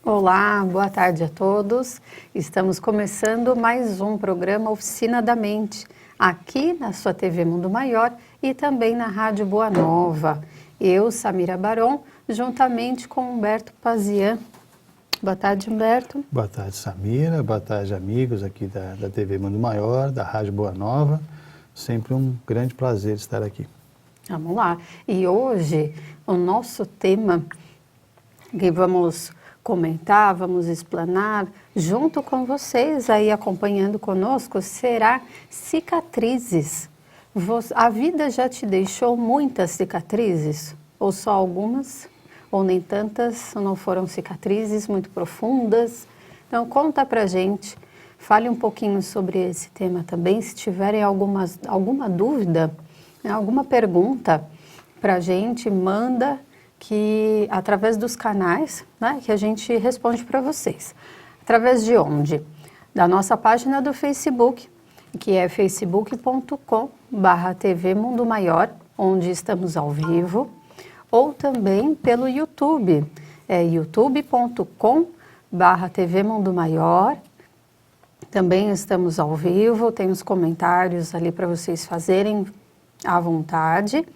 Olá, boa tarde a todos. Estamos começando mais um programa Oficina da Mente, aqui na sua TV Mundo Maior e também na Rádio Boa Nova. Eu, Samira Baron, juntamente com Humberto Pazian. Boa tarde, Humberto. Boa tarde, Samira. Boa tarde, amigos aqui da TV Mundo Maior, da Rádio Boa Nova. Sempre um grande prazer estar aqui. Vamos lá. E hoje, o nosso tema que vamos comentar, vamos explanar, junto com vocês aí acompanhando conosco, será cicatrizes. A vida já te deixou muitas cicatrizes? Ou só algumas? Ou nem tantas? Ou não foram cicatrizes muito profundas? Então conta pra gente, fale um pouquinho sobre esse tema também. Se tiverem alguma dúvida, alguma pergunta pra gente, manda que através dos canais, né, que a gente responde para vocês. Através de onde? Da nossa página do Facebook, que é facebook.com/TV Mundo Maior, onde estamos ao vivo, ou também pelo YouTube, youtube.com/TV Mundo Maior. Também estamos ao vivo, tem os comentários ali para vocês fazerem à vontade,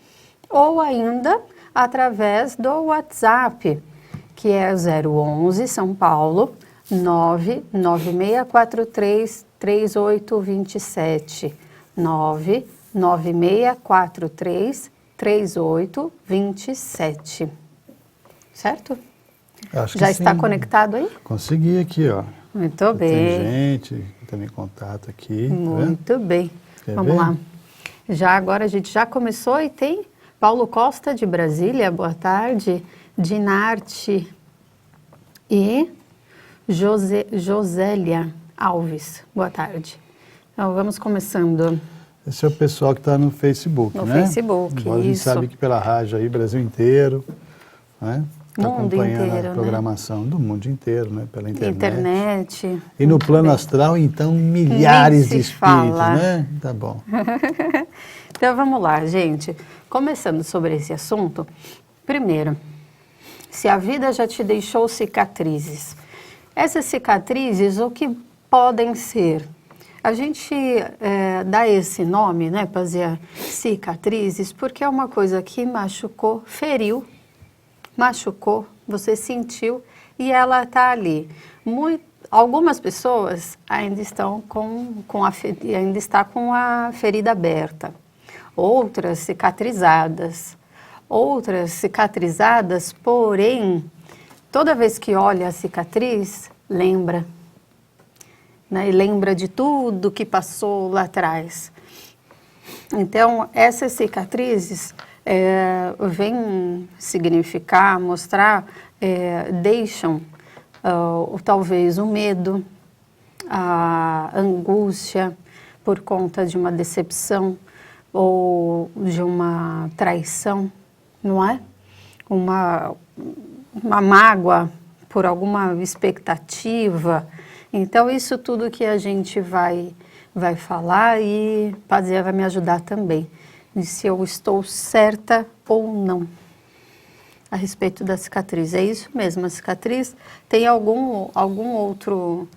ou ainda através do WhatsApp, que é 011 São Paulo 996433827 996433827. Certo? Acho que já está sim. Conectado aí? Consegui aqui, ó. Muito bem. Tem gente também em contato aqui. Muito bem. Vamos lá. Agora a gente já começou e tem Paulo Costa de Brasília, boa tarde. Dinarte e Josélia Alves, boa tarde. Então vamos começando. Esse é o pessoal que está no Facebook, no né? No Facebook, Agora a gente sabe que pela rádio aí, Brasil inteiro, né? Está acompanhando inteiro, a programação, né? Do mundo inteiro, né? Pela internet. E no plano astral, então, milhares de espíritos, né? Tá bom. Então vamos lá, gente. Começando sobre esse assunto, primeiro, se a vida já te deixou cicatrizes, essas cicatrizes, o que podem ser? A gente dá esse nome, né, Pazia, cicatrizes, porque é uma coisa que machucou, feriu, machucou, você sentiu e ela está ali. Algumas pessoas ainda estão ainda está com a ferida aberta. Outras cicatrizadas, porém, toda vez que olha a cicatriz, lembra, né? E lembra de tudo que passou lá atrás. Então, essas cicatrizes vêm significar, mostrar, deixam talvez o medo, a angústia por conta de uma decepção, ou de uma traição, não é? Uma mágoa por alguma expectativa. Então, isso tudo que a gente vai falar e Pazia vai me ajudar também, de se eu estou certa ou não a respeito da cicatriz. É isso mesmo, a cicatriz tem algum outro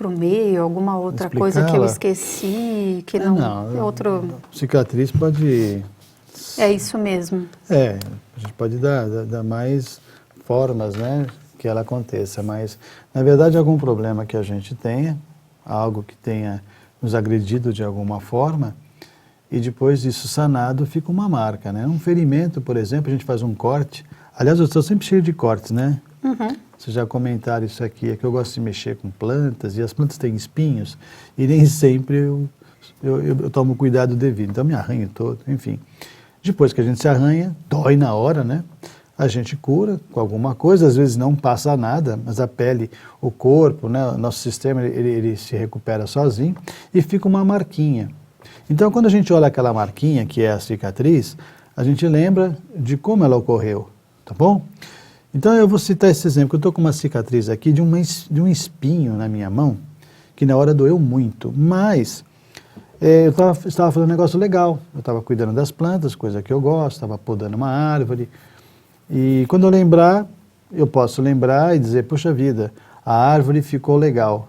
meio, alguma outra coisa que eu esqueci, que não outro... Cicatriz pode... É isso mesmo. A gente pode dar mais formas, né, que ela aconteça, mas, na verdade, algum problema que a gente tenha, algo que tenha nos agredido de alguma forma, e depois disso sanado, fica uma marca, né? Um ferimento, por exemplo, a gente faz um corte. Aliás, eu estou sempre cheio de cortes, né? Uhum. Vocês já comentaram isso aqui, é que eu gosto de mexer com plantas, e as plantas têm espinhos, e nem sempre eu tomo cuidado devido, então me arranho todo, enfim. Depois que a gente se arranha, dói na hora, né? A gente cura com alguma coisa, às vezes não passa nada, mas a pele, o corpo, né, o nosso sistema, ele se recupera sozinho e fica uma marquinha. Então, quando a gente olha aquela marquinha, que é a cicatriz, a gente lembra de como ela ocorreu, tá bom? Então, eu vou citar esse exemplo. Eu estou com uma cicatriz aqui de um espinho na minha mão, que na hora doeu muito, mas eu estava fazendo um negócio legal. Eu estava cuidando das plantas, coisa que eu gosto, estava podando uma árvore. E quando eu lembrar, eu posso lembrar e dizer, puxa vida, a árvore ficou legal.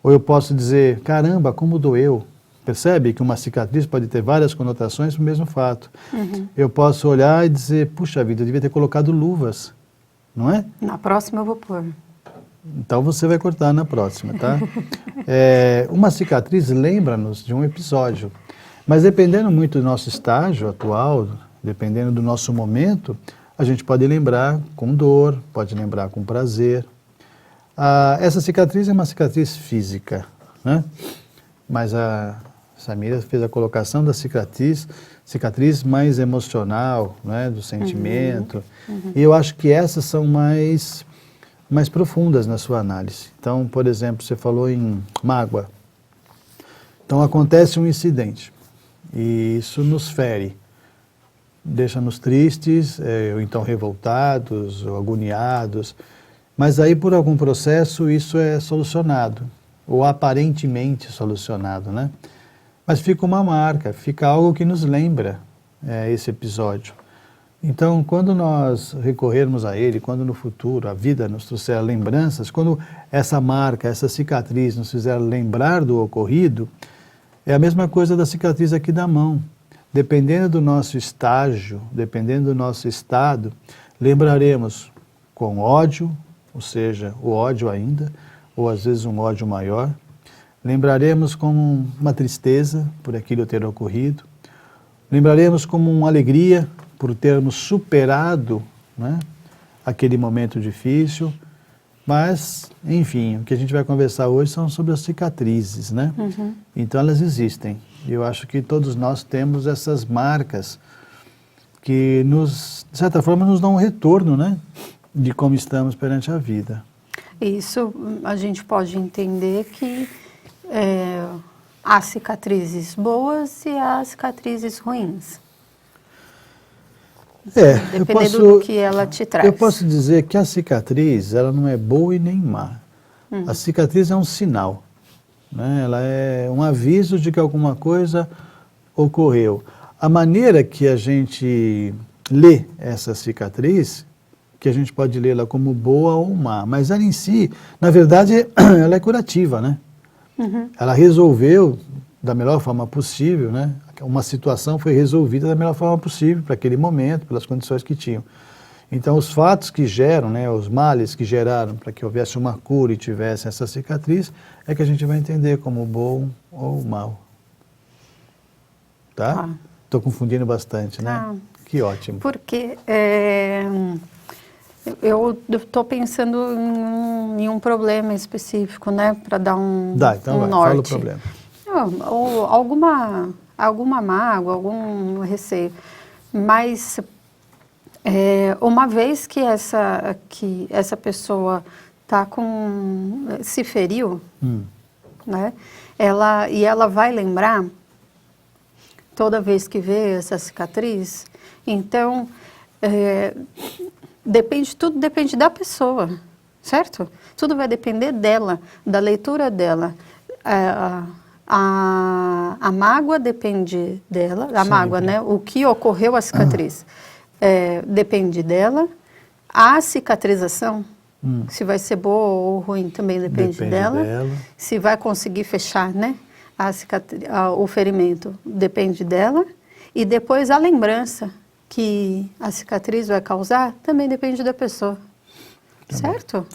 Ou eu posso dizer, caramba, como doeu. Percebe que uma cicatriz pode ter várias conotações para o mesmo fato. Eu posso olhar e dizer, puxa vida, eu devia ter colocado luvas, não é? Na próxima eu vou pôr. Então você vai cortar na próxima, tá? Uma cicatriz lembra-nos de um episódio, mas dependendo muito do nosso estágio atual, dependendo do nosso momento, a gente pode lembrar com dor, pode lembrar com prazer. Essa cicatriz é uma cicatriz física, né? Mas a Samira fez a colocação da cicatriz mais emocional, né? Do sentimento. E eu acho que essas são mais profundas na sua análise. Então, por exemplo, você falou em mágoa. Então, acontece um incidente e isso nos fere, deixa-nos tristes, ou então revoltados, ou agoniados, mas aí por algum processo isso é solucionado, ou aparentemente solucionado, né? Mas fica uma marca, fica algo que nos lembra esse episódio. Então, quando nós recorrermos a ele, quando no futuro a vida nos trouxer lembranças, quando essa marca, essa cicatriz nos fizer lembrar do ocorrido, é a mesma coisa da cicatriz aqui da mão. Dependendo do nosso estágio, dependendo do nosso estado, lembraremos com ódio, ou seja, o ódio ainda, ou às vezes um ódio maior. Lembraremos com uma tristeza por aquilo ter ocorrido. Lembraremos como uma alegria por termos superado, né, aquele momento difícil. Mas, enfim, o que a gente vai conversar hoje são sobre as cicatrizes, né? Então elas existem. E eu acho que todos nós temos essas marcas que de certa forma, nos dão um retorno, né, de como estamos perante a vida. Isso a gente pode entender que há cicatrizes boas e há cicatrizes ruins. Dependendo do que ela te traz. Eu posso dizer que a cicatriz, ela não é boa e nem má. A cicatriz é um sinal, né? Ela é um aviso de que alguma coisa ocorreu. A maneira que a gente lê essa cicatriz, que a gente pode lê-la como boa ou má, mas ela em si, na verdade, ela é curativa, né? Ela resolveu da melhor forma possível, né? Uma situação foi resolvida da melhor forma possível para aquele momento, pelas condições que tinham. Então, os fatos que geram, né, os males que geraram para que houvesse uma cura e tivesse essa cicatriz, é que a gente vai entender como bom ou mal. Tá? Estou confundindo bastante, né? Que ótimo. Porque eu estou pensando em um problema específico, né, para dar um então norte. Fala o problema. Ou alguma mágoa, algum receio. Mas uma vez que essa pessoa se feriu, né, ela vai lembrar toda vez que vê essa cicatriz, então tudo depende da pessoa, certo? Tudo vai depender dela, da leitura dela. A mágoa depende dela, mágoa, né? O que ocorreu a cicatriz depende dela. A cicatrização, se vai ser boa ou ruim, também depende dela. Se vai conseguir fechar, né, o ferimento, depende dela. E depois a lembrança que a cicatriz vai causar, também depende da pessoa, certo?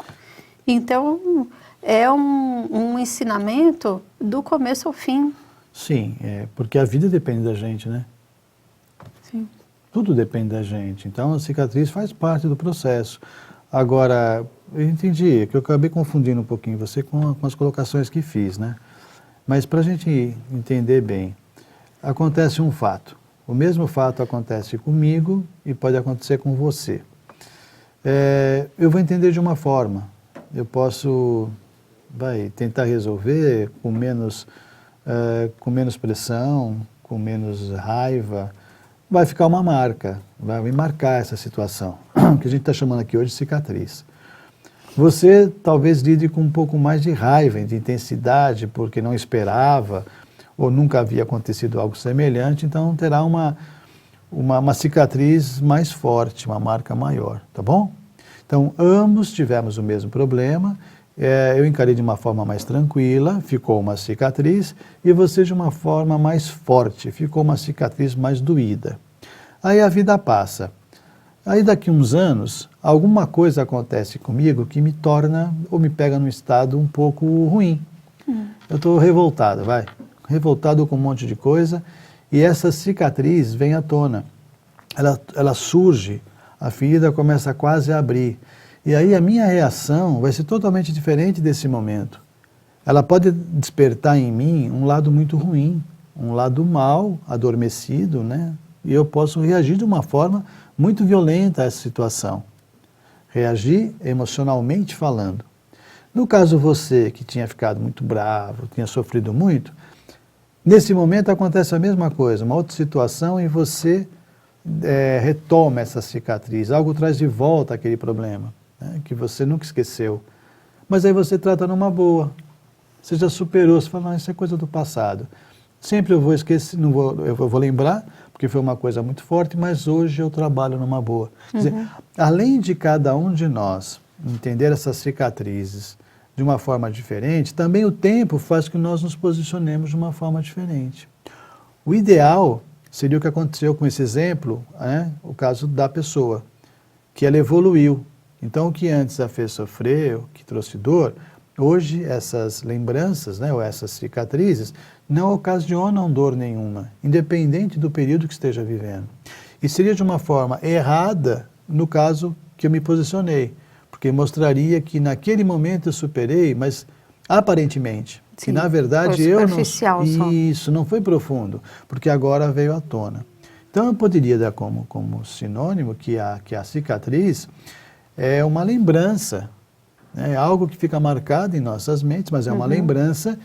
Então, é um ensinamento do começo ao fim. Sim, porque a vida depende da gente, né? Sim. Tudo depende da gente. Então, a cicatriz faz parte do processo. Agora, eu entendi, que eu acabei confundindo um pouquinho você com as colocações que fiz, né? Mas para a gente entender bem, acontece um fato. O mesmo fato acontece comigo e pode acontecer com você. Eu vou entender de uma forma. Eu posso tentar resolver com menos pressão, com menos raiva. Vai ficar uma marca, vai me marcar essa situação, que a gente está chamando aqui hoje de cicatriz. Você talvez lide com um pouco mais de raiva, de intensidade, porque não esperava, ou nunca havia acontecido algo semelhante, então terá uma cicatriz mais forte, uma marca maior, tá bom? Então, ambos tivemos o mesmo problema, eu encarei de uma forma mais tranquila, ficou uma cicatriz, e você de uma forma mais forte, ficou uma cicatriz mais doída. Aí a vida passa. Aí daqui uns anos, alguma coisa acontece comigo que me torna, ou me pega num estado um pouco ruim. Eu estou revoltado, revoltado com um monte de coisa, e essa cicatriz vem à tona. Ela surge, a ferida começa quase a abrir. E aí a minha reação vai ser totalmente diferente desse momento. Ela pode despertar em mim um lado muito ruim, um lado mal, adormecido, né? E eu posso reagir de uma forma muito violenta a essa situação. Reagir emocionalmente falando. No caso você, que tinha ficado muito bravo, tinha sofrido muito, nesse momento acontece a mesma coisa, uma outra situação e você retoma essa cicatriz, algo traz de volta aquele problema, né, que você nunca esqueceu. Mas aí você trata numa boa, você já superou, você fala, não, isso é coisa do passado. Sempre eu vou esquecer, eu vou lembrar, porque foi uma coisa muito forte, mas hoje eu trabalho numa boa. Quer dizer, além de cada um de nós entender essas cicatrizes de uma forma diferente, também o tempo faz que nós nos posicionemos de uma forma diferente. O ideal seria o que aconteceu com esse exemplo, né, o caso da pessoa, que ela evoluiu. Então, o que antes a fez sofrer, o que trouxe dor, hoje essas lembranças, né, ou essas cicatrizes, não ocasionam dor nenhuma, independente do período que esteja vivendo. E seria de uma forma errada no caso que eu me posicionei, porque mostraria que naquele momento eu superei, mas aparentemente, Sim, que na verdade foi eu não... superficial só. Isso, não foi profundo, porque agora veio à tona. Então eu poderia dar como sinônimo que a cicatriz é uma lembrança, é algo que fica marcado em nossas mentes, mas é uma lembrança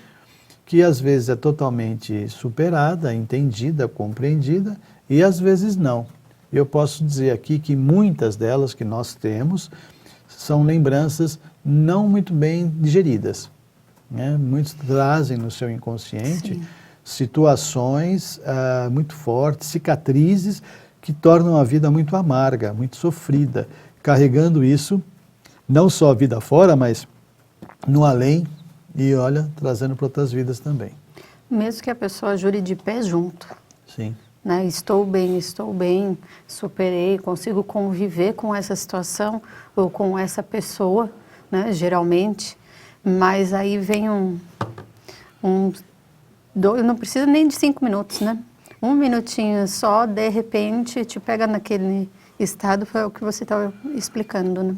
que às vezes é totalmente superada, entendida, compreendida, e às vezes não. Eu posso dizer aqui que muitas delas que nós temos são lembranças não muito bem digeridas, né? Muitos trazem no seu inconsciente Sim. situações muito fortes, cicatrizes que tornam a vida muito amarga, muito sofrida, carregando isso não só a vida fora, mas no além, e olha, trazendo para outras vidas também. Mesmo que a pessoa jure de pé junto, Sim. né? Estou bem, superei, consigo conviver com essa situação ou com essa pessoa, né? Geralmente, mas aí vem não precisa nem de 5 minutos, né? 1 minutinho só, de repente, te pega naquele estado, foi o que você estava explicando, né?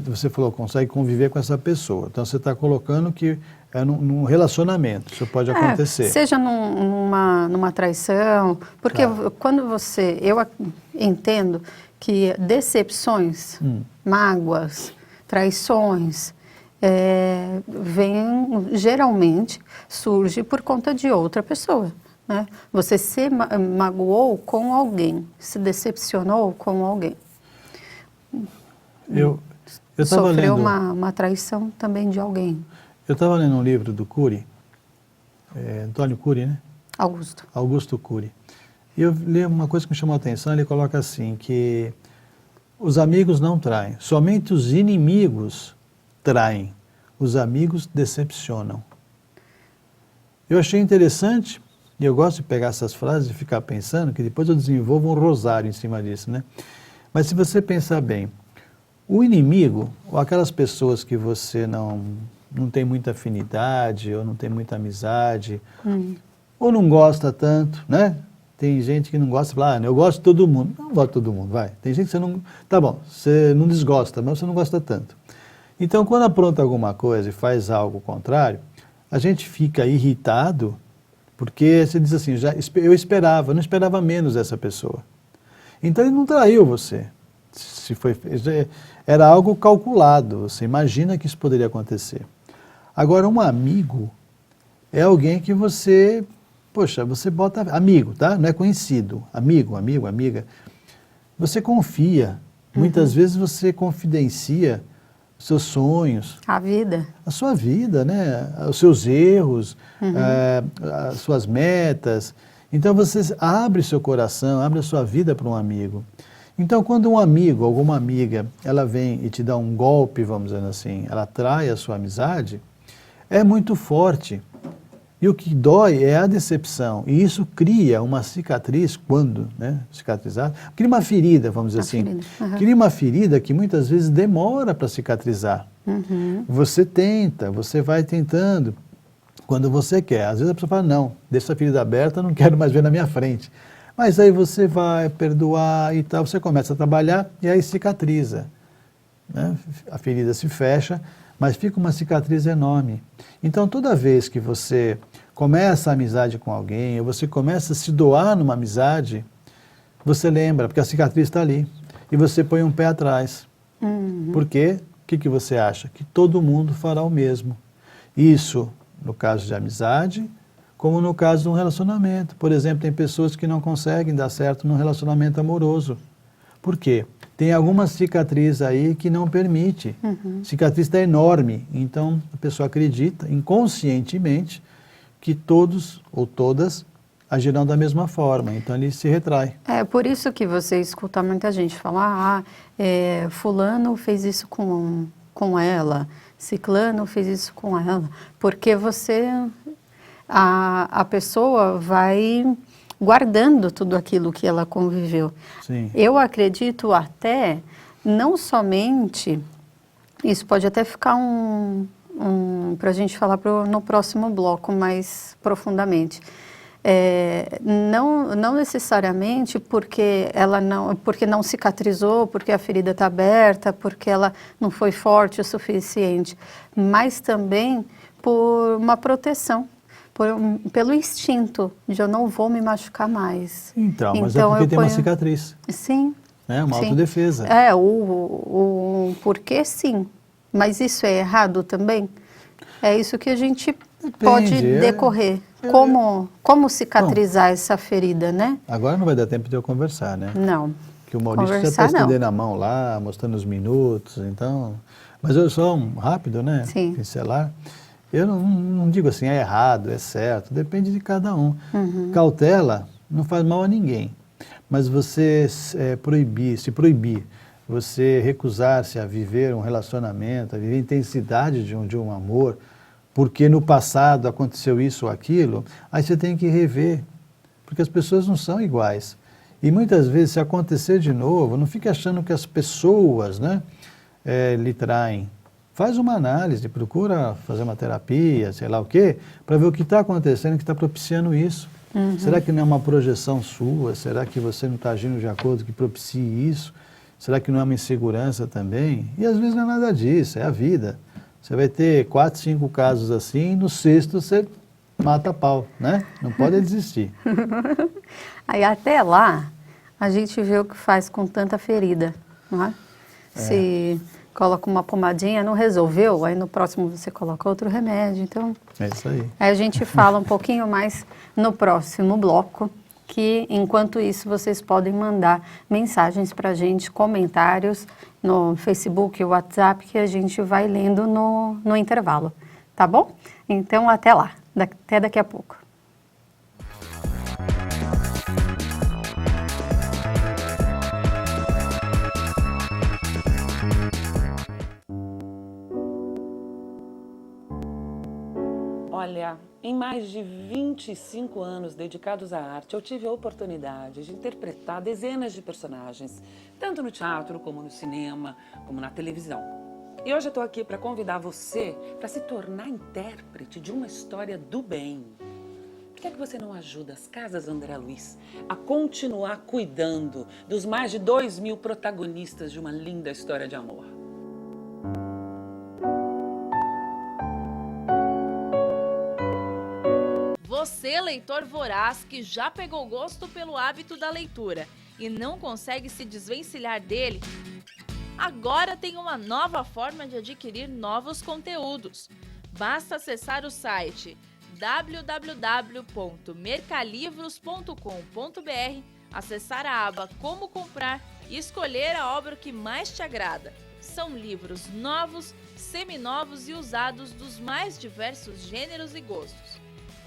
Você falou, consegue conviver com essa pessoa. Então, você está colocando que é num relacionamento, isso pode acontecer. Seja numa traição, porque quando eu entendo que decepções, mágoas, traições, geralmente surge por conta de outra pessoa. Né? Você se magoou com alguém, se decepcionou com alguém. Eu Sofreu lendo, uma traição também de alguém. eu estava lendo um livro do Cury, Antônio Cury, né? Augusto Cury. E eu li uma coisa que me chamou a atenção, ele coloca assim, que os amigos não traem, somente os inimigos traem, os amigos decepcionam. Eu achei interessante, e eu gosto de pegar essas frases e ficar pensando, que depois eu desenvolvo um rosário em cima disso, né? Mas se você pensar bem, o inimigo, ou aquelas pessoas que você não tem muita afinidade, ou não tem muita amizade, ou não gosta tanto, né? Tem gente que não gosta, fala, eu gosto de todo mundo. Não gosto de todo mundo, vai. Tem gente que você não... Tá bom, você não desgosta, mas você não gosta tanto. Então, quando apronta alguma coisa e faz algo contrário, a gente fica irritado, porque você diz assim, eu não esperava menos dessa pessoa. Então, ele não traiu você. Era algo calculado, você imagina que isso poderia acontecer. Agora, um amigo é alguém que você bota... Amigo, tá? Não é conhecido. Amigo, amiga. Você confia. Muitas vezes você confidencia os seus sonhos. A vida. A sua vida, né? Os seus erros, as suas metas. Então, você abre seu coração, abre a sua vida para um amigo. Então, quando um amigo, alguma amiga, ela vem e te dá um golpe, vamos dizer assim, ela trai a sua amizade, é muito forte. E o que dói é a decepção. E isso cria uma cicatriz, quando, né, cicatrizar, cria uma ferida, vamos dizer assim. Cria uma ferida que muitas vezes demora para cicatrizar. Você tenta, você vai tentando, quando você quer. Às vezes a pessoa fala, não, deixa a ferida aberta, não quero mais ver na minha frente. Mas aí você vai perdoar e tal, você começa a trabalhar e aí cicatriza, né? A ferida se fecha, mas fica uma cicatriz enorme. Então, toda vez que você começa a amizade com alguém, ou você começa a se doar numa amizade, você lembra, porque a cicatriz está ali, e você põe um pé atrás. Por quê? O que você acha? Que todo mundo fará o mesmo. Isso no caso de amizade, como no caso de um relacionamento. Por exemplo, tem pessoas que não conseguem dar certo num relacionamento amoroso. Por quê? Tem alguma cicatriz aí que não permite. Cicatriz está enorme. Então, a pessoa acredita inconscientemente que todos ou todas agirão da mesma forma. Então, ele se retrai. É por isso que você escuta muita gente falar, fulano fez isso com ela, ciclano fez isso com ela. Porque a pessoa vai guardando tudo aquilo que ela conviveu. Sim. Eu acredito até, não somente, isso pode até ficar para a gente falar no próximo bloco mais profundamente. Não necessariamente porque não cicatrizou, porque a ferida está aberta, porque ela não foi forte o suficiente, mas também por uma proteção. Pelo instinto de eu não vou me machucar mais. Então, mas é porque tem uma cicatriz. Sim. É uma autodefesa. O porquê sim. Mas isso é errado também? É isso que a gente pode decorrer. Como cicatrizar essa ferida, né? Agora não vai dar tempo de eu conversar, né? Não. Que o Maurício já está estendendo a mão lá, mostrando os minutos, então... Mas eu só rápido, né? Sim. Pincelar. Eu não digo assim, é errado, é certo, depende de cada um. Cautela não faz mal a ninguém, mas você se proibir, você recusar-se a viver um relacionamento, a viver a intensidade de um amor, porque no passado aconteceu isso ou aquilo, aí você tem que rever, porque as pessoas não são iguais. E muitas vezes, se acontecer de novo, não fique achando que as pessoas, né, lhe traem. Faz uma análise, procura fazer uma terapia, sei lá o quê, para ver o que está acontecendo, que está propiciando isso. Será que não é uma projeção sua? Será que você não está agindo de acordo que propicie isso? Será que não é uma insegurança também? E às vezes não é nada disso, é a vida. Você vai ter 4, 5 casos assim, no sexto você mata a pau, né? Não pode desistir. Aí até lá, a gente vê o que faz com tanta ferida, não é? Se coloca uma pomadinha, não resolveu, aí no próximo você coloca outro remédio, então... É isso aí. Aí a gente fala um pouquinho mais no próximo bloco, que enquanto isso vocês podem mandar mensagens para a gente, comentários no Facebook, WhatsApp, que a gente vai lendo no intervalo, tá bom? Então até lá, até daqui a pouco. Olha, em mais de 25 anos dedicados à arte, eu tive a oportunidade de interpretar dezenas de personagens, tanto no teatro, como no cinema, como na televisão. E hoje eu estou aqui para convidar você para se tornar intérprete de uma história do bem. Por que você não ajuda as Casas André Luiz a continuar cuidando dos mais de 2.000 protagonistas de uma linda história de amor? Você, leitor voraz, que já pegou gosto pelo hábito da leitura e não consegue se desvencilhar dele, agora tem uma nova forma de adquirir novos conteúdos. Basta acessar o site www.mercalivros.com.br, acessar a aba Como Comprar e escolher a obra que mais te agrada. São livros novos, seminovos e usados dos mais diversos gêneros e gostos.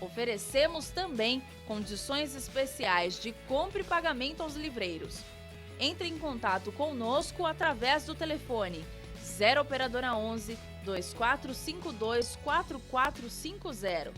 Oferecemos também condições especiais de compra e pagamento aos livreiros. entre em contato conosco através do telefone 0 operadora 11 2452 4450.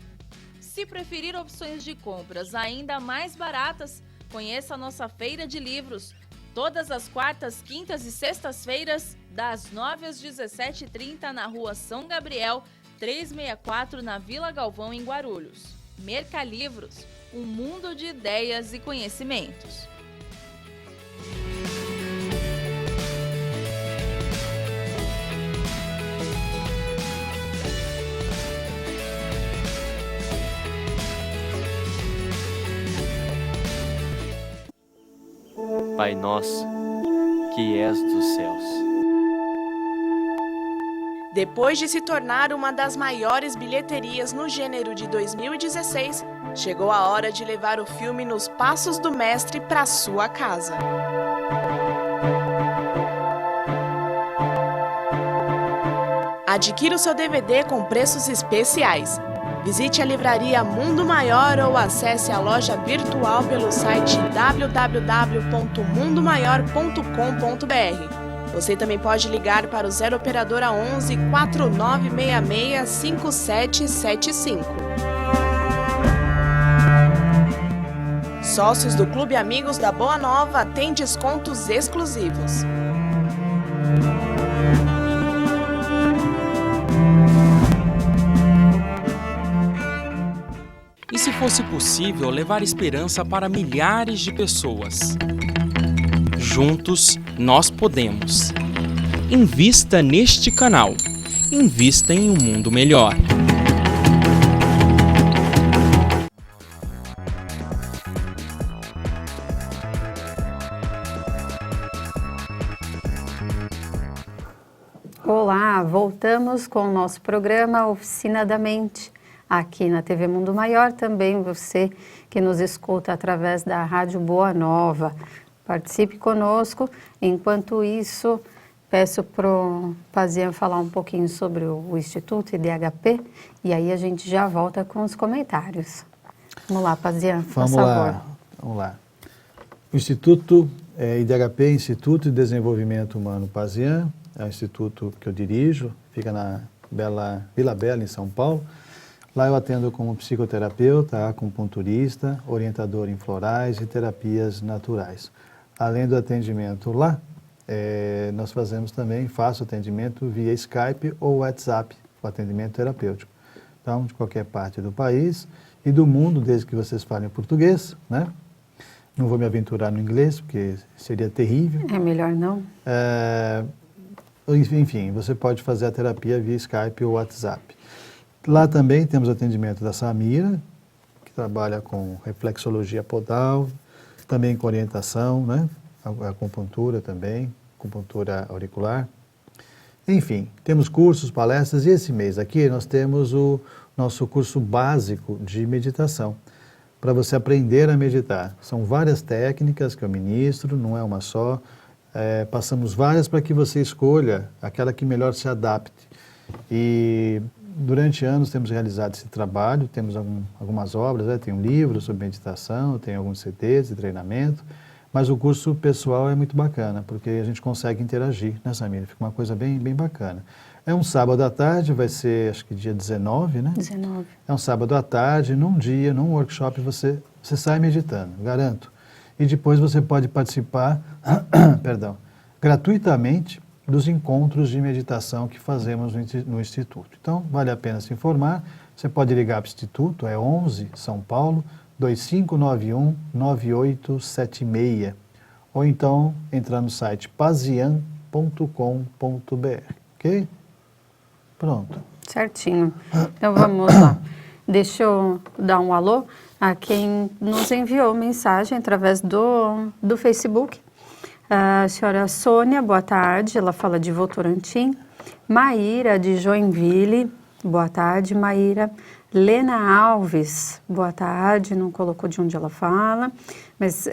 Se preferir opções de compras ainda mais baratas, conheça a nossa feira de livros, todas as quartas, quintas e sextas-feiras, das 9 às 17h30 na Rua São Gabriel, 364 na Vila Galvão, em Guarulhos. Mercalivros, um mundo de ideias e conhecimentos. Pai nosso, que és dos céus. Depois de se tornar uma das maiores bilheterias no gênero de 2016, chegou a hora de levar o filme Nos Passos do Mestre para sua casa. Adquira o seu DVD com preços especiais. Visite a livraria Mundo Maior ou acesse a loja virtual pelo site www.mundomaior.com.br. Você também pode ligar para o 0 operadora 11 4966 5775. Sócios do Clube Amigos da Boa Nova têm descontos exclusivos. E se fosse possível levar esperança para milhares de pessoas? Juntos, nós podemos. Invista neste canal. Invista em um mundo melhor. Olá, voltamos com o nosso programa Oficina da Mente, aqui na TV Mundo Maior, também você que nos escuta através da Rádio Boa Nova. Participe conosco. Enquanto isso, peço para o Pazian falar um pouquinho sobre o Instituto IDHP e aí a gente já volta com os comentários. Vamos lá, Pazian, por favor. Vamos lá. O Instituto IDHP, Instituto de Desenvolvimento Humano Pazian, é um instituto que eu dirijo, fica na Vila Bela, em São Paulo. Lá eu atendo como psicoterapeuta, acupunturista, orientador em florais e terapias naturais. Além do atendimento lá, nós faço atendimento via Skype ou WhatsApp, o atendimento terapêutico. Então, de qualquer parte do país e do mundo, desde que vocês falem português, né? Não vou me aventurar no inglês, porque seria terrível. É melhor não? Enfim, você pode fazer a terapia via Skype ou WhatsApp. Lá também temos atendimento da Samira, que trabalha com reflexologia podal, também com orientação, né? Acupuntura também, acupuntura auricular. Enfim, temos cursos, palestras, e esse mês aqui nós temos o nosso curso básico de meditação, para você aprender a meditar. São várias técnicas que eu ministro, não é uma só. Passamos várias para que você escolha aquela que melhor se adapte. E durante anos temos realizado esse trabalho, temos algumas obras, tem um livro sobre meditação, tem alguns CDs de treinamento, mas o curso pessoal é muito bacana, porque a gente consegue interagir, né, Samira? Fica uma coisa bem, bem bacana. É um sábado à tarde, vai ser acho que dia 19, né? 19. É um sábado à tarde, num workshop você sai meditando, garanto. E depois você pode participar, gratuitamente dos encontros de meditação que fazemos no Instituto. Então, vale a pena se informar. Você pode ligar para o Instituto, é 11, São Paulo, 2591-9876. Ou então, entrar no site pazian.com.br, ok? Pronto. Certinho. Então, vamos lá. Deixa eu dar um alô a quem nos enviou mensagem através do Facebook. A senhora Sônia, boa tarde, ela fala de Votorantim. Maíra, de Joinville, boa tarde, Maíra. Lena Alves, boa tarde, não colocou de onde ela fala. Mas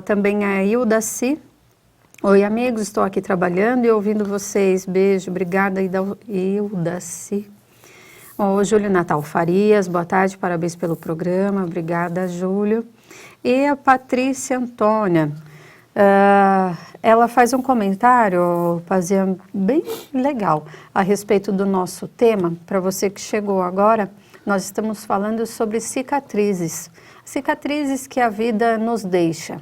também a Ildaci. Oi, amigos, estou aqui trabalhando e ouvindo vocês. Beijo, obrigada, Ildaci. O Júlio Natal Farias, boa tarde, parabéns pelo programa, obrigada, Júlio. E a Patrícia Antônia. ela faz um comentário, Pazia, bem legal a respeito do nosso tema. Para você que chegou agora, nós estamos falando sobre cicatrizes. Cicatrizes que a vida nos deixa.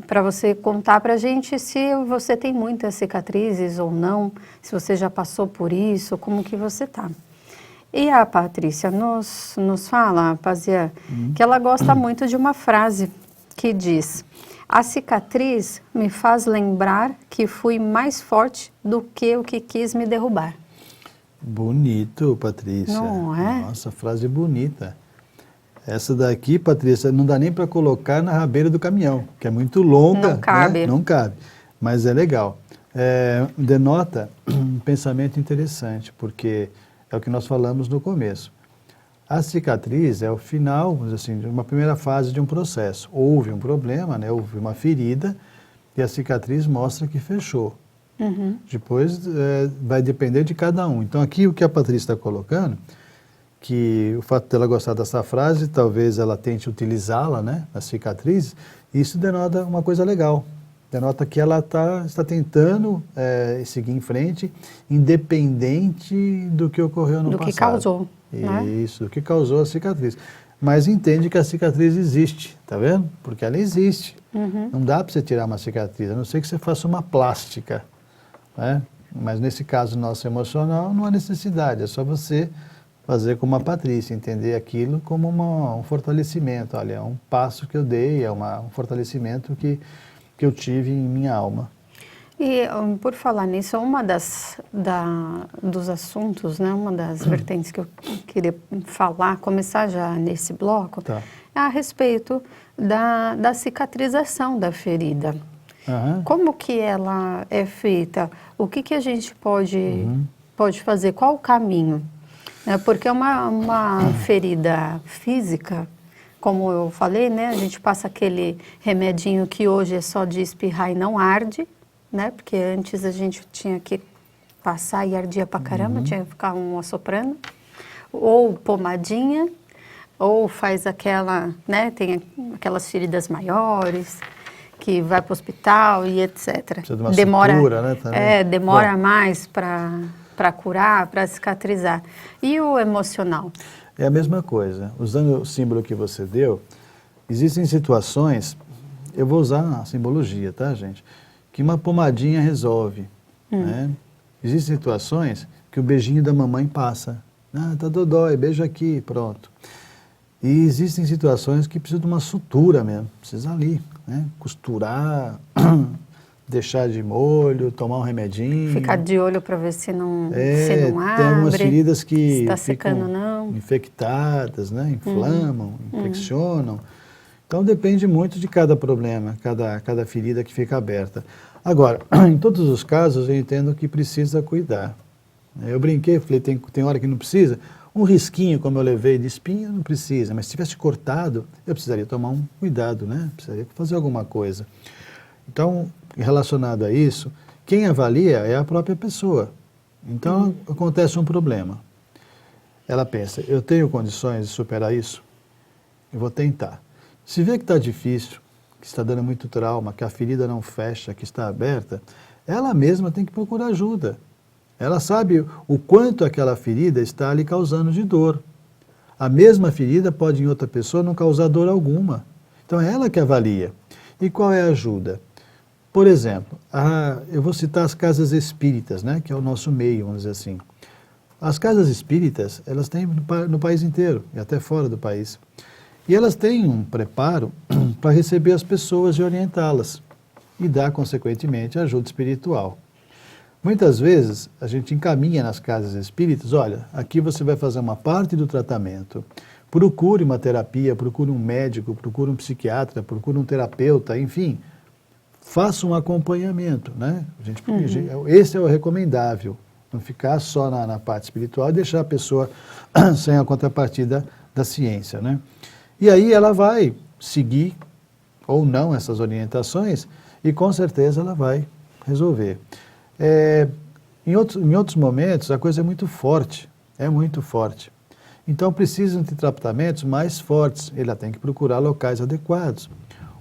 Para você contar para a gente se você tem muitas cicatrizes ou não, se você já passou por isso, como que você está. E a Patrícia nos fala, Pazia, que ela gosta muito de uma frase que diz: a cicatriz me faz lembrar que fui mais forte do que o que quis me derrubar. Bonito, Patrícia. Não é? Nossa, frase bonita. Essa daqui, Patrícia, não dá nem para colocar na rabeira do caminhão, que é muito longa. Não cabe. Né? Não cabe, mas é legal. Denota um pensamento interessante, porque é o que nós falamos no começo. A cicatriz é o final, assim, de uma primeira fase de um processo. Houve um problema, né? Houve uma ferida, e a cicatriz mostra que fechou. Depois vai depender de cada um. Então aqui o que a Patrícia está colocando, que o fato dela gostar dessa frase, talvez ela tente utilizá-la, né, na cicatriz, isso denota uma coisa legal. Denota que ela está tentando seguir em frente, independente do que ocorreu no passado. Do que causou. Isso, do que causou a cicatriz. Mas entende que a cicatriz existe, tá vendo? Porque ela existe. Não dá para você tirar uma cicatriz, a não ser que você faça uma plástica. Né? Mas nesse caso nosso emocional, não há necessidade, é só você fazer como a Patrícia, entender aquilo como um fortalecimento. Olha, é um passo que eu dei, é um fortalecimento que eu tive em minha alma. E por falar nisso, uma dos assuntos, né, uma das vertentes que eu queria começar já nesse bloco, é a respeito da cicatrização da ferida. Como que ela é feita? O que a gente pode fazer? Qual o caminho? Porque uma ferida física, como eu falei, né, a gente passa aquele remedinho que hoje é só de espirrar e não arde, né? Porque antes a gente tinha que passar e ardia pra caramba, tinha que ficar assoprando. Ou pomadinha, ou faz né? Tem aquelas feridas maiores, que vai para o hospital e etc. Precisa de uma sutura, né? Também. Demora mais para curar, para cicatrizar. E o emocional? É a mesma coisa. Usando o símbolo que você deu, existem situações, eu vou usar a simbologia, tá, gente? Que uma pomadinha resolve. Né? Existem situações que o beijinho da mamãe passa. Tá dodói, beijo aqui, pronto. E existem situações que precisam de uma sutura mesmo, precisa ali, né? Costurar, deixar de molho, tomar um remedinho. Ficar de olho para ver se não abre. Tem algumas feridas que está ficam secando, não. Infectadas, né? Inflamam, infeccionam. Então depende muito de cada problema, cada ferida que fica aberta. Agora, em todos os casos eu entendo que precisa cuidar. Eu brinquei, falei, tem hora que não precisa. Um risquinho, como eu levei de espinha, não precisa. Mas se tivesse cortado, eu precisaria tomar um cuidado, né? Precisaria fazer alguma coisa. Então, relacionado a isso, quem avalia é a própria pessoa. Então, acontece um problema. Ela pensa, eu tenho condições de superar isso? Eu vou tentar. Se vê que está difícil, que está dando muito trauma, que a ferida não fecha, que está aberta, ela mesma tem que procurar ajuda. Ela sabe o quanto aquela ferida está lhe causando de dor. A mesma ferida pode em outra pessoa não causar dor alguma. Então é ela que avalia. E qual é a ajuda? Por exemplo, eu vou citar as casas espíritas, né, que é o nosso meio, vamos dizer assim. As casas espíritas, elas têm no país inteiro e até fora do país. E elas têm um preparo para receber as pessoas e orientá-las e dar, consequentemente, ajuda espiritual. Muitas vezes, a gente encaminha nas casas espíritas, olha, aqui você vai fazer uma parte do tratamento, procure uma terapia, procure um médico, procure um psiquiatra, procure um terapeuta, enfim, faça um acompanhamento, né? Esse é o recomendável, não ficar só na parte espiritual e deixar a pessoa sem a contrapartida da ciência, né? E aí ela vai seguir ou não essas orientações e com certeza ela vai resolver. Em outros momentos a coisa é muito forte, Então precisam de tratamentos mais fortes, ela tem que procurar locais adequados.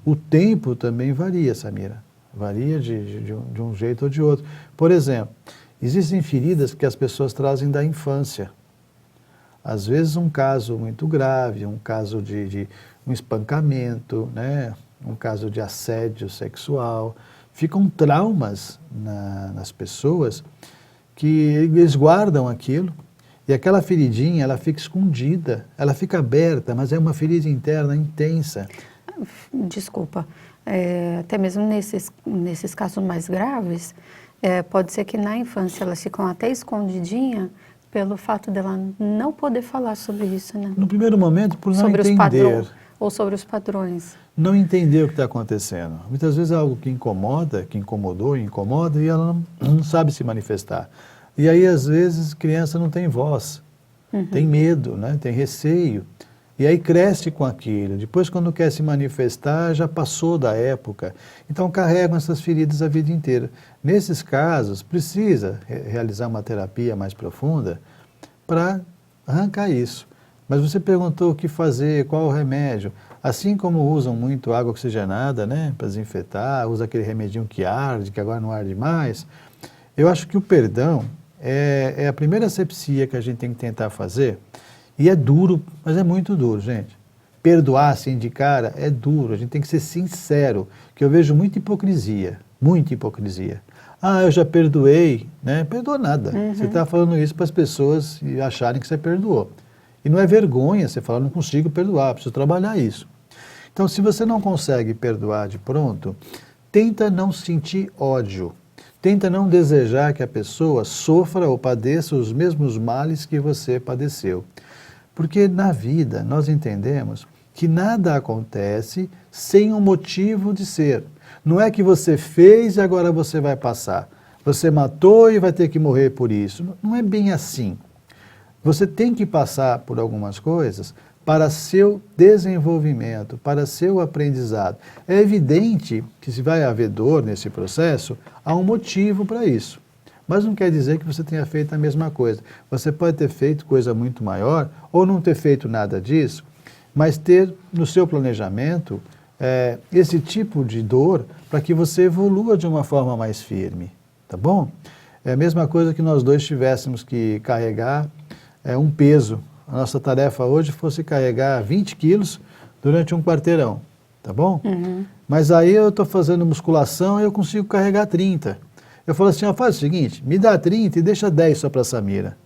O tempo também varia, Samira. Varia de um jeito ou de outro. Por exemplo, existem feridas que as pessoas trazem da infância. Às vezes um caso muito grave, um caso de um espancamento, né? Um caso de assédio sexual. Ficam traumas nas pessoas que eles guardam aquilo e aquela feridinha, ela fica escondida, ela fica aberta, mas é uma ferida interna intensa. Desculpa, até mesmo nesses casos mais graves, pode ser que na infância elas ficam até escondidinha pelo fato dela não poder falar sobre isso, né? No primeiro momento, por não Sobre os entender. padrões, ou sobre os padrões. Não entender o que está acontecendo. Muitas vezes é algo que incomoda, que incomodou, incomoda, e ela não sabe se manifestar. E aí, às vezes, criança não tem voz, tem medo, né? Tem receio. E aí cresce com aquilo. Depois, quando quer se manifestar, já passou da época. Então, carregam essas feridas a vida inteira. Nesses casos, precisa realizar uma terapia mais profunda para arrancar isso. Mas você perguntou o que fazer, qual o remédio. Assim como usam muito água oxigenada, né, para desinfetar, usa aquele remedinho que arde, que agora não arde mais. Eu acho que o perdão é a primeira asepsia que a gente tem que tentar fazer. E é duro, mas é muito duro, gente. Perdoar assim de cara é duro, a gente tem que ser sincero, que eu vejo muita hipocrisia, muita hipocrisia. Ah, eu já perdoei, né? Perdoa nada. Você está falando isso para as pessoas acharem que você perdoou. E não é vergonha você falar, não consigo perdoar, preciso trabalhar isso. Então, se você não consegue perdoar de pronto, tenta não sentir ódio. Tenta não desejar que a pessoa sofra ou padeça os mesmos males que você padeceu. Porque na vida nós entendemos que nada acontece sem um motivo de ser. Não é que você fez e agora você vai passar. Você matou e vai ter que morrer por isso. Não é bem assim. Você tem que passar por algumas coisas para seu desenvolvimento, para seu aprendizado. É evidente que se vai haver dor nesse processo, há um motivo para isso. Mas não quer dizer que você tenha feito a mesma coisa. Você pode ter feito coisa muito maior ou não ter feito nada disso, mas ter no seu planejamento esse tipo de dor para que você evolua de uma forma mais firme, tá bom? É a mesma coisa que nós dois tivéssemos que carregar um peso. A nossa tarefa hoje fosse carregar 20 quilos durante um quarteirão, tá bom? Mas aí eu estou fazendo musculação e eu consigo carregar 30. Eu falo assim, ó, faz o seguinte, me dá 30 e deixa 10 só para a Samira.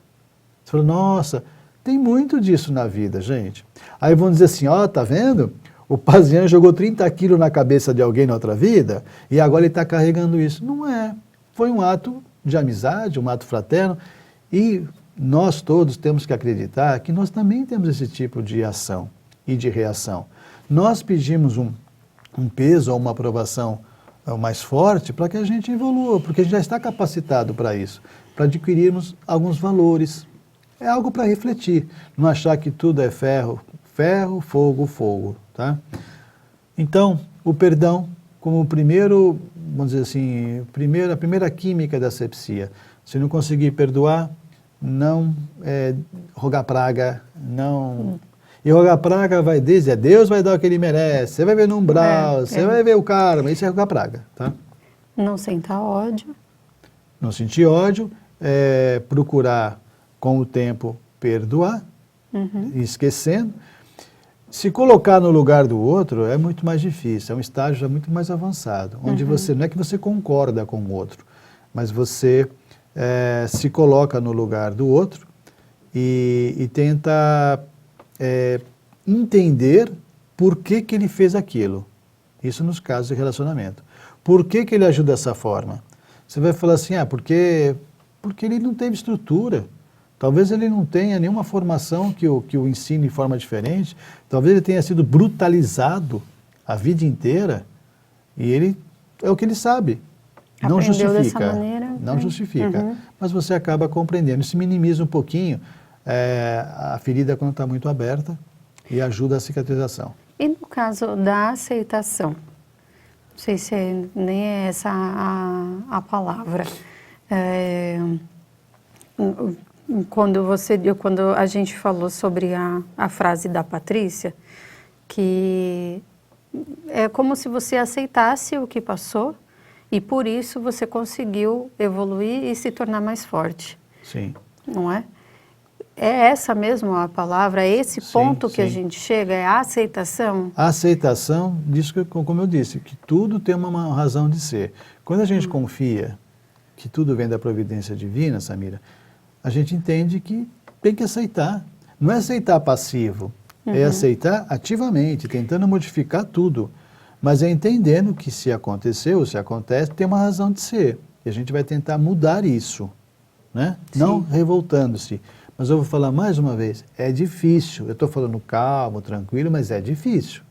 Você fala, nossa, tem muito disso na vida, gente. Aí vão dizer assim, ó, tá vendo? O Pazian jogou 30 quilos na cabeça de alguém na outra vida e agora ele está carregando isso. Não é. Foi um ato de amizade, um ato fraterno e nós todos temos que acreditar que nós também temos esse tipo de ação e de reação. Nós pedimos um peso ou uma aprovação mais forte para que a gente evolua, porque a gente já está capacitado para isso, para adquirirmos alguns valores. É algo para refletir, não achar que tudo é ferro, ferro, fogo, fogo, tá? Então, o perdão como o primeiro, vamos dizer assim, a primeira química da asepsia. Se não conseguir perdoar, não rogar praga, não... E rogar praga vai desde Deus vai dar o que ele merece, você vai ver no umbral, você vai ver o karma, isso é rogar praga, tá? Não sentir ódio. Não sentir ódio, procurar com o tempo perdoar, esquecendo. Se colocar no lugar do outro é muito mais difícil, é um estágio já muito mais avançado, onde você, não é que você concorda com o outro, mas você se coloca no lugar do outro e tenta entender por que ele fez aquilo. Isso nos casos de relacionamento. Por que ele agiu dessa forma? Você vai falar assim, porque ele não teve estrutura. Talvez ele não tenha nenhuma formação que o ensine de forma diferente. Talvez ele tenha sido brutalizado a vida inteira e ele é o que ele sabe. Não Aprendeu justifica. dessa maneira, não justifica. Mas você acaba compreendendo. Isso minimiza um pouquinho a ferida quando está muito aberta e ajuda a cicatrização. E no caso da aceitação? Não sei se nem é essa a palavra. Quando a gente falou sobre a frase da Patrícia, que é como se você aceitasse o que passou e por isso você conseguiu evoluir e se tornar mais forte, Sim. não é? É essa mesmo a palavra, é esse Sim, ponto que a sim. gente chega, é a aceitação? A aceitação disso que, como eu disse, que tudo tem uma razão de ser. Quando a gente confia que tudo vem da providência divina, Samira, a gente entende que tem que aceitar. Não é aceitar passivo, é aceitar ativamente, tentando modificar tudo. Mas é entendendo que se aconteceu, se acontece, tem uma razão de ser. E a gente vai tentar mudar isso, né? Não revoltando-se. Mas eu vou falar mais uma vez, é difícil. Eu estou falando calmo, tranquilo, mas é difícil.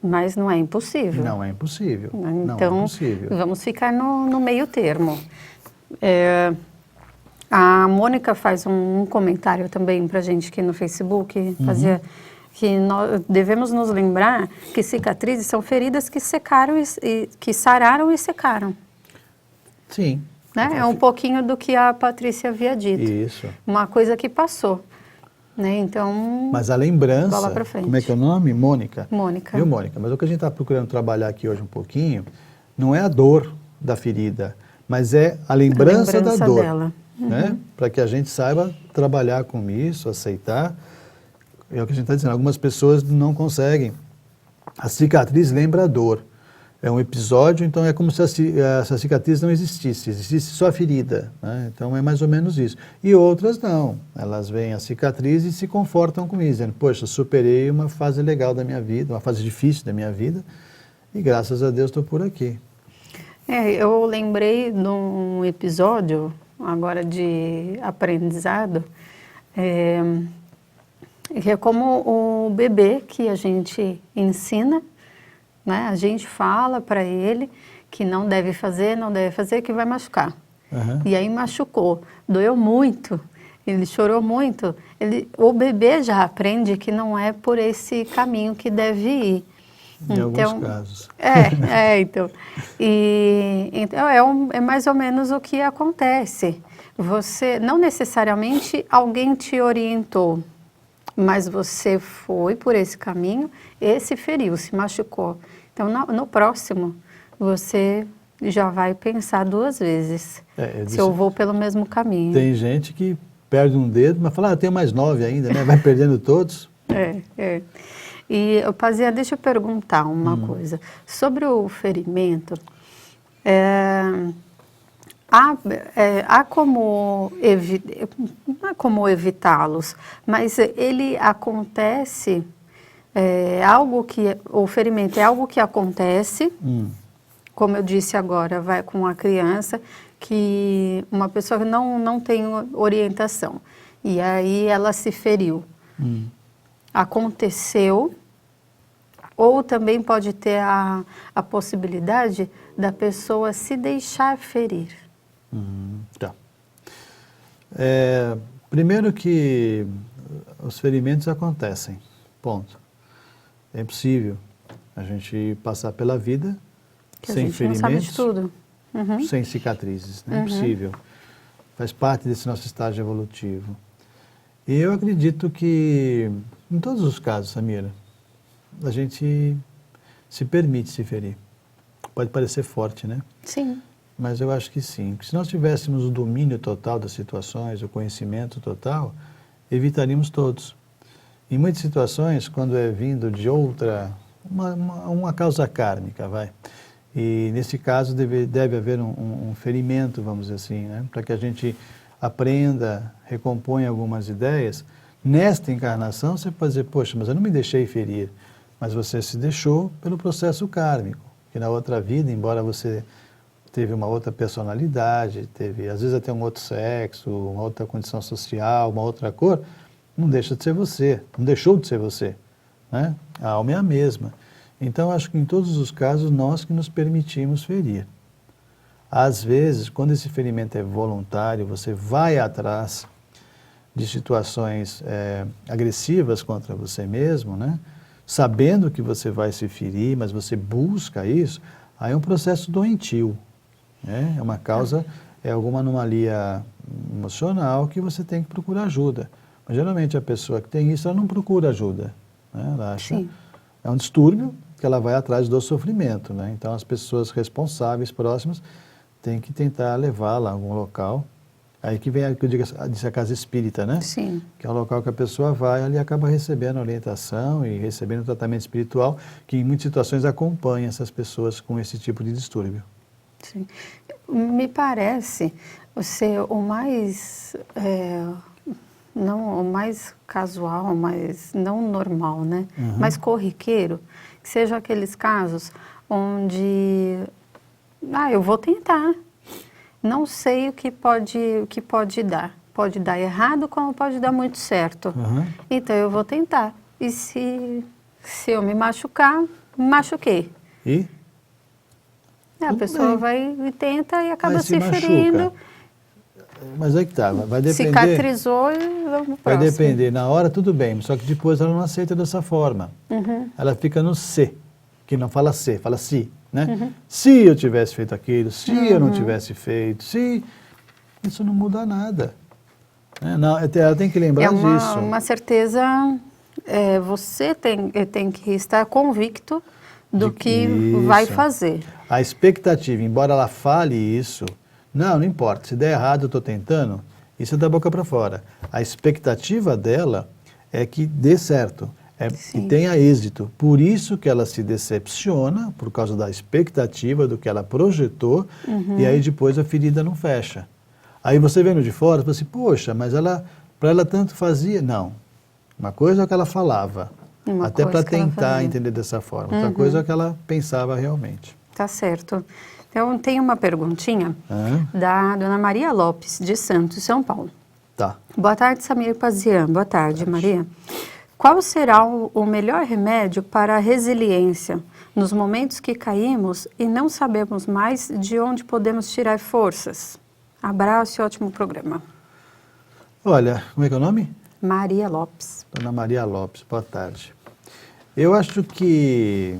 Mas não é impossível. Não é impossível. Não é Então, impossível. vamos ficar no meio termo. A Mônica faz um comentário também para a gente aqui no Facebook, fazia que nós devemos nos lembrar que cicatrizes são feridas que secaram e que sararam e secaram. Sim. Né? É um pouquinho do que a Patrícia havia dito. Isso. Uma coisa que passou. Né? Então, Mas a lembrança, bola pra frente. como é que é o nome? Mônica. Mônica. Viu, Mônica? Mas o que a gente está procurando trabalhar aqui hoje um pouquinho, não é a dor da ferida, mas é a lembrança da dor. Dela. Né? Para que a gente saiba trabalhar com isso, aceitar. É o que a gente está dizendo, algumas pessoas não conseguem. A cicatriz lembra a dor. É um episódio, então é como se essa cicatriz não existisse, existisse só a ferida. Né? Então é mais ou menos isso. E outras não, elas veem a cicatriz e se confortam com isso, dizendo, poxa, superei uma fase legal da minha vida, uma fase difícil da minha vida, e graças a Deus estou por aqui. Eu lembrei de um episódio, agora de aprendizado, que é como o bebê que a gente ensina, né? A gente fala para ele que não deve fazer, que vai machucar. E aí machucou, doeu muito, ele chorou muito. O bebê já aprende que não é por esse caminho que deve ir. Em alguns casos. Então. Então é mais ou menos o que acontece. Você, não necessariamente alguém te orientou, mas você foi por esse caminho e se feriu, se machucou. Então, no próximo, você já vai pensar 2 vezes se eu vou pelo mesmo caminho. Tem gente que perde um dedo, mas fala, tenho mais 9 ainda, né? Vai perdendo todos. E, Pazia, deixa eu perguntar uma coisa. Sobre o ferimento, há como não é como evitá-los, mas ele acontece, o ferimento é algo que acontece, como eu disse agora, vai com a criança, que uma pessoa não tem orientação, e aí ela se feriu. Aconteceu, ou também pode ter a possibilidade da pessoa se deixar ferir. Tá. Primeiro que os ferimentos acontecem, ponto. É impossível a gente passar pela vida Que sem a gente não sabe de ferimentos, tudo. sem cicatrizes. É impossível. Faz parte desse nosso estágio evolutivo. E eu acredito que, em todos os casos, Samira, a gente se permite se ferir. Pode parecer forte, né? Sim. Mas eu acho que sim. Se nós tivéssemos o domínio total das situações, o conhecimento total, evitaríamos todos. Em muitas situações, quando é vindo de outra, uma causa kármica, e nesse caso deve haver um ferimento, vamos dizer assim, né? Para que a gente aprenda, recomponha algumas ideias. Nesta encarnação, você pode dizer, poxa, mas eu não me deixei ferir. Mas você se deixou pelo processo kármico, que na outra vida, embora você teve uma outra personalidade, teve às vezes até um outro sexo, uma outra condição social, uma outra cor, não deixa de ser você, não deixou de ser você, né? A alma é a mesma. Então, acho que em todos os casos, nós que nos permitimos ferir. Às vezes, quando esse ferimento é voluntário, você vai atrás de situações agressivas contra você mesmo, né? Sabendo que você vai se ferir, mas você busca isso, aí é um processo doentio. É uma causa, é alguma anomalia emocional que você tem que procurar ajuda. Mas geralmente a pessoa que tem isso, ela não procura ajuda. Né? Ela acha, É um distúrbio que ela vai atrás do sofrimento, né? Então as pessoas responsáveis, próximas, têm que tentar levá-la a algum local. Aí que vem a que eu disse a casa espírita, né? Sim. Que é o local que a pessoa vai ali e acaba recebendo orientação e recebendo tratamento espiritual, que em muitas situações acompanha essas pessoas com esse tipo de distúrbio. Sim. Me parece ser o mais, não o mais casual, mas não normal, né? Mais corriqueiro, que sejam aqueles casos onde, eu vou tentar, não sei o que pode dar. Pode dar errado, como pode dar muito certo. Então eu vou tentar. E se eu me machucar, machuquei. E? A Tudo pessoa bem. vai e tenta e acaba Mas se machuca. ferindo. Mas aí que tá, vai depender. Cicatrizou e vamos pro Vai próximo. depender, na hora tudo bem, só que depois ela não aceita dessa forma. Ela fica no se, que não fala se, fala se, né? Se eu tivesse feito aquilo, se eu não tivesse feito, se... Isso não muda nada. Né? Não, ela tem que lembrar disso. Uma certeza, você tem que estar convicto do que Isso. vai fazer. A expectativa, embora ela fale isso, não importa, se der errado eu estou tentando, isso é da boca para fora. A expectativa dela é que dê certo, que tenha êxito. Por isso que ela se decepciona, por causa da expectativa do que ela projetou, e aí depois a ferida não fecha. Aí você vendo de fora, você fala assim, poxa, mas para ela tanto fazia. Não, uma coisa é o que ela falava, até para tentar entender dessa forma. Outra coisa é o que ela pensava realmente. Tá certo. Então, tem uma perguntinha Hã? da dona Maria Lopes, de Santos, São Paulo. Tá. Boa tarde, Samir Pazian. Boa tarde, Maria. Qual será o melhor remédio para a resiliência nos momentos que caímos e não sabemos mais de onde podemos tirar forças? Abraço e ótimo programa. Olha, como é que é o nome? Maria Lopes. Dona Maria Lopes, boa tarde. Eu acho que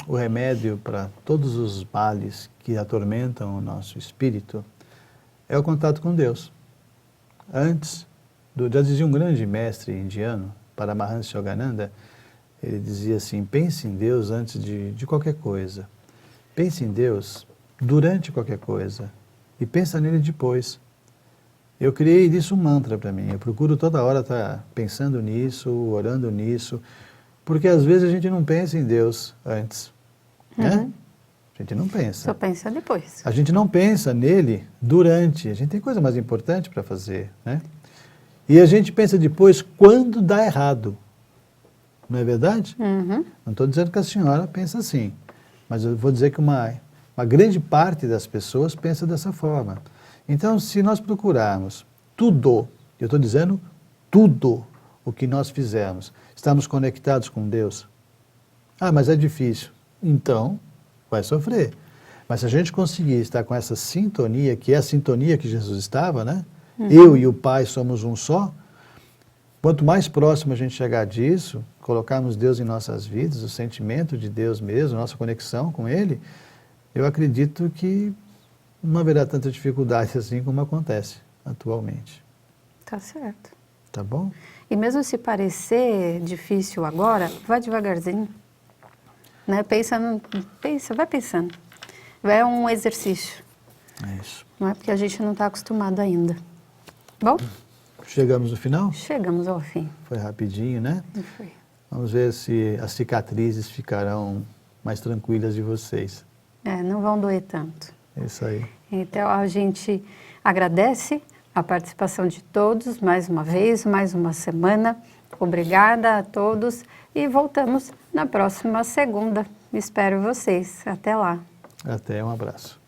o remédio para todos os males que atormentam o nosso espírito é o contato com Deus. Antes, já dizia um grande mestre indiano, Paramahansa Yogananda, ele dizia assim, pense em Deus antes de qualquer coisa. Pense em Deus durante qualquer coisa e pensa nele depois. Eu criei disso um mantra para mim. Eu procuro toda hora estar pensando nisso, orando nisso, porque às vezes a gente não pensa em Deus antes, né? A gente não pensa. Só pensa depois. A gente não pensa nele durante. A gente tem coisa mais importante para fazer, né? E a gente pensa depois quando dá errado. Não é verdade? Não estou dizendo que a senhora pensa assim, mas eu vou dizer que uma grande parte das pessoas pensa dessa forma. Então, se nós procurarmos tudo, eu estou dizendo tudo o que nós fizermos, estamos conectados com Deus? Ah, mas é difícil. Então, vai sofrer. Mas se a gente conseguir estar com essa sintonia, que é a sintonia que Jesus estava, né? Eu e o Pai somos um só. Quanto mais próximo a gente chegar disso, colocarmos Deus em nossas vidas, o sentimento de Deus mesmo, nossa conexão com Ele, eu acredito que não haverá tanta dificuldade assim como acontece atualmente. Tá certo. Tá bom? E mesmo se parecer difícil agora, vai devagarzinho. Né? Vai pensando. É um exercício. É isso. Não é porque a gente não está acostumado ainda. Bom, Chegamos no final? chegamos ao fim. Foi rapidinho, né? Foi. Vamos ver se as cicatrizes ficarão mais tranquilas de vocês. Não vão doer tanto. É isso aí. Então, a gente agradece a participação de todos, mais uma vez, mais uma semana. Obrigada a todos e voltamos na próxima segunda. Espero vocês. Até lá. Até, um abraço.